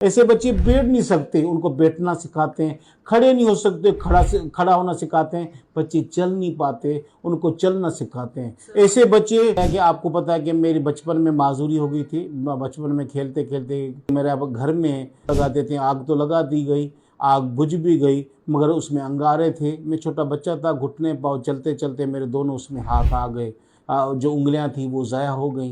ऐसे बच्चे बैठ नहीं सकते, उनको बैठना सिखाते हैं। खड़े नहीं हो सकते, खड़ा होना सिखाते हैं। बच्चे चल नहीं पाते, उनको चलना सिखाते हैं। ऐसे बच्चे है कि आपको पता है कि मेरी बचपन में माजूरी हो गई थी। बचपन में खेलते खेलते मेरे अब घर में लगा देते हैं, आग तो लगा दी गई, आग बुझ भी गई, मगर उसमें अंगारे थे। मैं छोटा बच्चा था, घुटने पाँव चलते चलते मेरे दोनों उसमें हाथ आ गए। जो उंगलियां थी वो ज़ाया हो गई।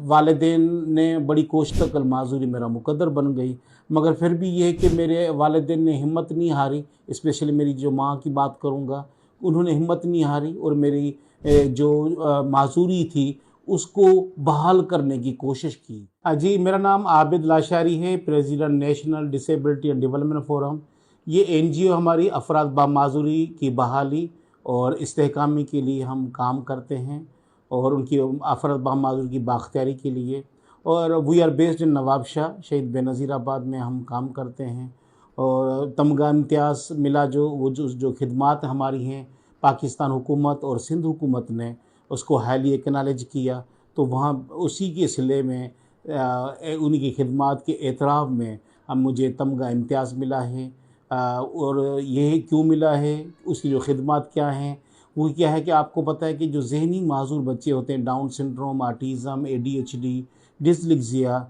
वालिदैन ने बड़ी कोशिश कल माजूरी मेरा मुकद्दर बन गई, मगर फिर भी ये है कि मेरे वालिदैन ने हिम्मत नहीं हारी। स्पेशली मेरी जो माँ की बात करूँगा, उन्होंने हिम्मत नहीं हारी और मेरी जो माजूरी थी उसको बहाल करने की कोशिश की। जी, मेरा नाम आबिद लाशारी है, president national disability and development forum. ये एनजीओ हमारी अफराद बामाजूरी की बहाली और इस्तेहकामी के लिए हम काम करते हैं और उनकी अफराद बामाजूरी की बाख्तियारी के लिए। और we are based in Nawabshah Shaheed Benazirabad में हम काम करते हैं। और तमगा इम्तियाज़ मिला जो खिदमात हमारी हैं, पाकिस्तान हुकूमत और सिंध हुकूमत ने उसको हाईली एक्नॉलेज किया, तो वहाँ उसी के सिले में उनकी खिदमात के एतराफ़ में अब मुझे तमगा इम्तियाज़ मिला है। और ये क्यों मिला है, उसकी जो खिदमात क्या हैं, वो क्या है कि आपको पता है कि जो ज़हनी माज़ूर बच्चे होते हैं, down syndrome, autism, ADHD, dyslexia,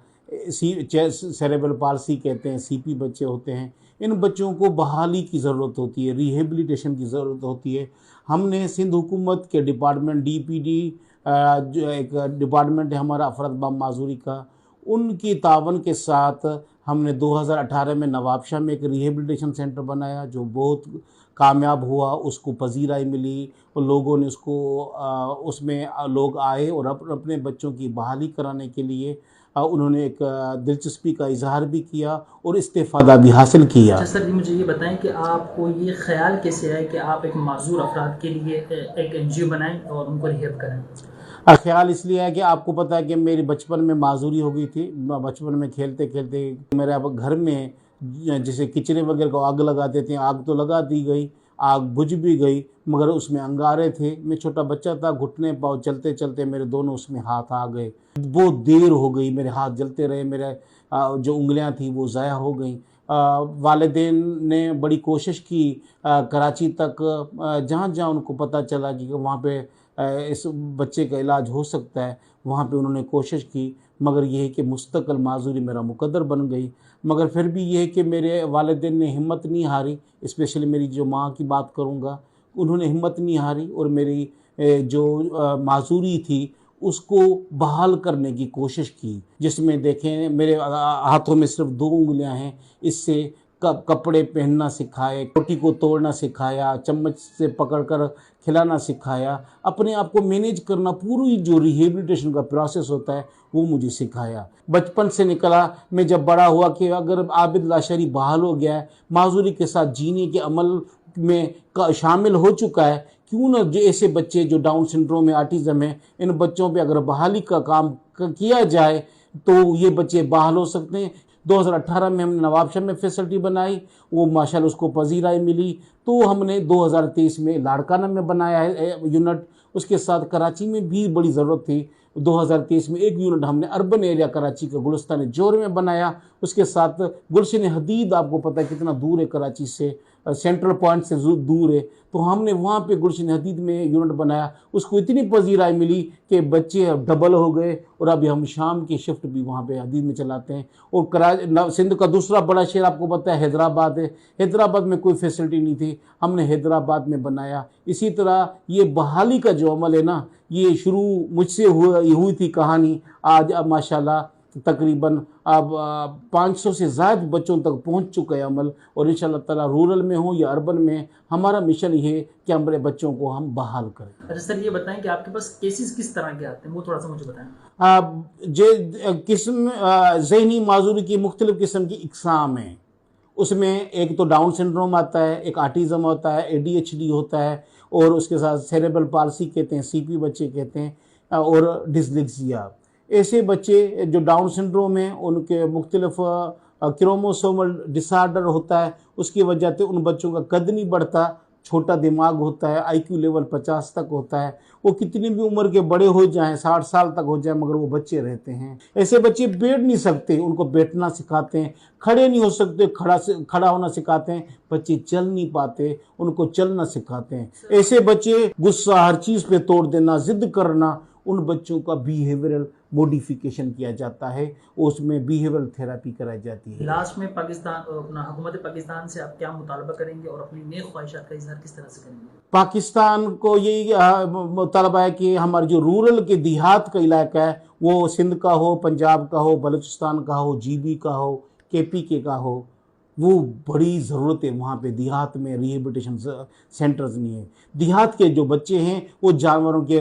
cerebral palsy कहते हैं, सीपी बच्चे होते हैं। इन बच्चों को बहाली की ज़रूरत होती है, रिहेबिलिटेशन की ज़रूरत होती है। हमने सिंध हुकूमत के डिपार्टमेंट डीपीडी, जो एक डिपार्टमेंट है हमारा अफराद बामाजूरी का, उनकी तावन के साथ हमने 2018 में नवाबशाह में एक रिहेबिलिटेशन सेंटर बनाया जो बहुत कामयाब हुआ। उसको पजीराई मिली और लोगों ने उसमें लोग आए और अपने बच्चों की बहाली कराने के लिए उन्होंने एक दिलचस्पी का इजहार भी किया और इस्तेफ़ादा भी हासिल किया। अच्छा सर, मुझे ये बताएं कि आपको ये ख्याल कैसे आया कि आप एक माजूर अफराद के लिए एक एनजीओ बनाएं और उनको रिहेब करें? ख्याल इसलिए है कि आपको पता है कि मेरी बचपन में माजूरी हो गई थी। बचपन में खेलते खेलते मेरे अब घर में जैसे किचने वगैरह को आग लगा देते हैं, आग तो लगा दी गई, आग बुझ भी गई, मगर उसमें अंगारे थे। मैं छोटा बच्चा था, घुटने पाँव चलते चलते मेरे दोनों उसमें हाथ आ गए। बहुत देर हो गई, मेरे हाथ जलते रहे, मेरे जो उंगलियां थी वो ज़ाया हो गई। वालिदैन ने बड़ी कोशिश की, कराची तक जहाँ जहाँ उनको पता चला कि वहाँ पे इस बच्चे का इलाज हो सकता है, वहाँ पे उन्होंने कोशिश की, मगर ये है कि मुस्तकिल माजूरी मेरा मुकद्दर बन गई। मगर फिर भी ये है कि मेरे वालिदैन ने हिम्मत नहीं हारी। स्पेशली मेरी जो माँ की बात करूँगा, उन्होंने हिम्मत नहीं हारी और मेरी जो माजूरी थी उसको बहाल करने की कोशिश की, जिसमें देखें मेरे हाथों में सिर्फ 2 उँगलियाँ हैं। इससे कपड़े पहनना सिखाए, रोटी को तोड़ना सिखाया, चम्मच से पकड़कर खिलाना सिखाया, अपने आप को मैनेज करना, पूरी जो रिहेबिलिटेशन का प्रोसेस होता है वो मुझे सिखाया। बचपन से निकला, मैं जब बड़ा हुआ कि अगर आबिद लाशारी बहाल हो गया है, माजूरी के साथ जीने के अमल में शामिल हो चुका है, क्यों ना जो ऐसे बच्चे जो डाउन सिंड्रोम है, ऑटिज़म है, इन बच्चों पे अगर बहाली का काम किया जाए तो ये बच्चे बहाल हो सकते हैं। 2018 में हमने नवाबशाह में फैसिलिटी बनाई, वो माशाल्लाह उसको पजीराई मिली। तो हमने 2023 में लाड़काना में बनाया है यूनिट। उसके साथ कराची में भी बड़ी ज़रूरत थी। 2023 में एक यूनिट हमने अर्बन एरिया कराची का गुलिस्तान जोर में बनाया। उसके साथ गुलशन हदीद, आपको पता है कितना दूर है कराची से, सेंट्रल पॉइंट से दूर है, तो हमने वहाँ पे गुलशन हदीद में यूनिट बनाया। उसको इतनी पजीराई मिली कि बच्चे डबल हो गए और अभी हम शाम की शिफ्ट भी वहाँ पे हदीद में चलाते हैं। और सिंध का दूसरा बड़ा शहर आपको पता है हैदराबाद है। हैदराबाद में कोई फैसिलिटी नहीं थी, हमने हैदराबाद में बनाया। इसी तरह ये बहाली का जो अमल है ना, ये शुरू मुझसे हुई थी कहानी। आज अब माशाल्लाह तकरीबन अब 500 से ज़्यादा बच्चों तक पहुंच चुका है अमल। और इंशाअल्लाह ताला रूरल में हो या अर्बन में, हमारा मिशन ये है कि हमारे बच्चों को हम बहाल करें। अच्छा सर, ये बताएं कि आपके पास केसेस किस तरह के आते हैं, वो थोड़ा सा मुझे बताएं। जे किस्म ज़हनी माजूरी की मुख्तलिफ़ किस्म की इकसाम हैं। उसमें एक तो डाउन सिंड्रोम आता है, एक ऑटिज़म होता है, एडीएचडी होता है, और उसके साथ सेरेब्रल पाल्सी कहते हैं, सीपी बच्चे कहते हैं, और डिस्लेक्सिया। ऐसे बच्चे जो डाउन सिंड्रोम हैं उनके मुख्तलिफ क्रोमोसोमल डिसऑर्डर होता है, उसकी वजह से उन बच्चों का कद नहीं बढ़ता, छोटा दिमाग होता है, आईक्यू लेवल 50 तक होता है, वो कितनी भी उम्र के बड़े हो जाएं, 60 साल तक हो जाए, मगर वो बच्चे रहते हैं। ऐसे बच्चे बैठ नहीं सकते, उनको बैठना सिखाते हैं। खड़े नहीं हो सकते, खड़ा होना सिखाते हैं। बच्चे चल नहीं पाते, उनको चलना सिखाते हैं। ऐसे बच्चे गुस्सा, हर चीज़ पे तोड़ देना, जिद करना, उन बच्चों का बिहेवियरल मॉडिफिकेशन किया जाता है, उसमें बिहेवियरल थेरेपी कराई जाती है। लास्ट में पाकिस्तान अपना हुकूमत पाकिस्तान से आप क्या मुतालबा करेंगे और अपनी नेक ख्वाहिशात का इजहार किस तरह से करेंगे? पाकिस्तान को यही मुतालबा है कि हमारे जो रूरल के देहात का इलाका है, वो सिंध का हो, पंजाब का हो, बलूचिस्तान का हो, जीबी का हो, केपीके का हो, वो बड़ी ज़रूरत है। वहाँ पे देहात में रिहेबिलिटेशन सेंटर्स नहीं है। देहात के जो बच्चे हैं वो जानवरों के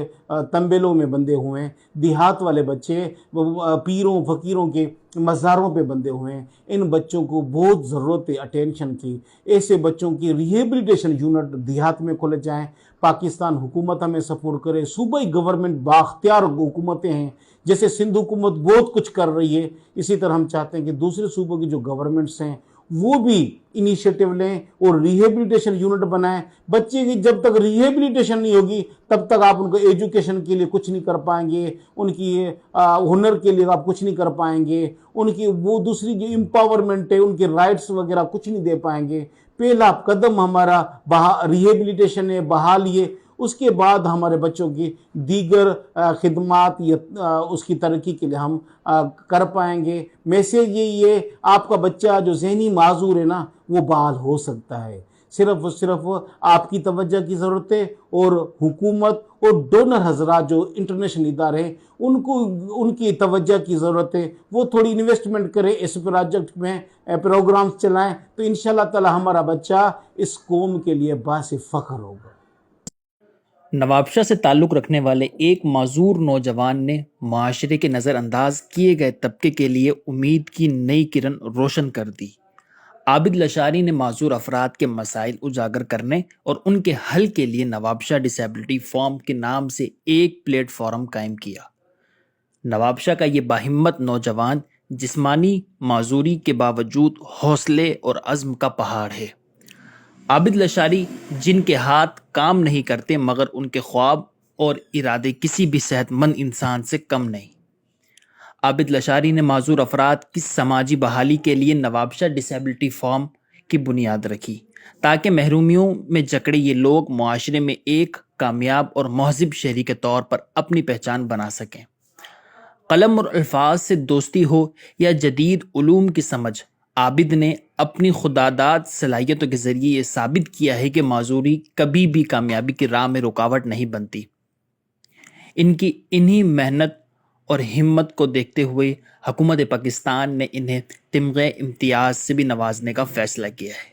तंबेलों में बंधे हुए हैं। देहात वाले बच्चे पीरों फ़कीरों के मज़ारों पे बंधे हुए हैं। इन बच्चों को बहुत ज़रूरत है अटेंशन की। ऐसे बच्चों की रिहेबिलिटेशन यूनिट देहात में खोले जाएं। पाकिस्तान हुकूमत हमें सपोर्ट करे। सूबाई गवर्नमेंट बाख्तियार हुकूमतें हैं, जैसे सिंध हुकूमत बहुत कुछ कर रही है, इसी तरह हम चाहते हैं कि दूसरे सूबों की जो गवर्नमेंट्स हैं वो भी इनिशिएटिव लें और रिहेबिलिटेशन यूनिट बनाएं। बच्चे की जब तक रिहेबिलिटेशन नहीं होगी तब तक आप उनको एजुकेशन के लिए कुछ नहीं कर पाएंगे, उनकी हुनर के लिए आप कुछ नहीं कर पाएंगे, उनकी वो दूसरी जो एम्पावरमेंट है, उनके राइट्स वगैरह कुछ नहीं दे पाएंगे। पहला कदम हमारा रिहेबिलिटेशन है, बहाली है। उसके बाद हमारे बच्चों की दीगर खिदमात या उसकी तरक्की के लिए हम कर पाएंगे। मैसेज यही है, आपका बच्चा जो जहनी माजूर है ना, वो बहाल हो सकता है। सिर्फ आपकी तवज्जो की ज़रूरत है, और हुकूमत और डोनर हजरात जो इंटरनेशनल इदारे हैं उनको उनकी तवज्जो की ज़रूरत है। वो थोड़ी इन्वेस्टमेंट करें, इस प्रोजेक्ट में प्रोग्राम्स चलाएं, तो इंशाल्लाह ताला हमारा बच्चा इस कौम के लिए बासे फ़ख्र होगा। नवाबशाह से ताल्लुक़ रखने वाले एक माजूर नौजवान ने माशरे के नज़रअंदाज किए गए तबके के लिए उम्मीद की नई किरण रोशन कर दी। आबिद लशारी ने माजूर अफराद के मसाइल उजागर करने और उनके हल के लिए नवाबशाह डिसेबिलिटी फोरम के नाम से एक प्लेटफॉर्म कायम किया। नवाबशाह का ये बाहिम्मत नौजवान जिस्मानी माजूरी के बावजूद हौसले और अज़्म का पहाड़ है। आबिद लशारी, जिनके हाथ काम नहीं करते मगर उनके ख्वाब और इरादे किसी भी सेहतमंद इंसान से कम नहीं। आबिद लशारी ने माजूर अफराद की समाजी बहाली के लिए नवाबशाह डिसेबिलिटी फोरम की बुनियाद रखी, ताकि महरूमियों में जकड़े ये लोग मुआशरे में एक कामयाब और महज़िब शहरी के तौर पर अपनी पहचान बना सकें। कलम और अल्फाज से दोस्ती हो या जदीद उलूम की समझ, आबिद ने अपनी खुदादाद सलाहियतों के ज़रिए ये साबित किया है कि माजूरी कभी भी कामयाबी की राह में रुकावट नहीं बनती। इनकी इन्हीं मेहनत और हिम्मत को देखते हुए हुकूमत पाकिस्तान ने इन्हें तिमग़े इम्तियाज़ से भी नवाजने का फ़ैसला किया है।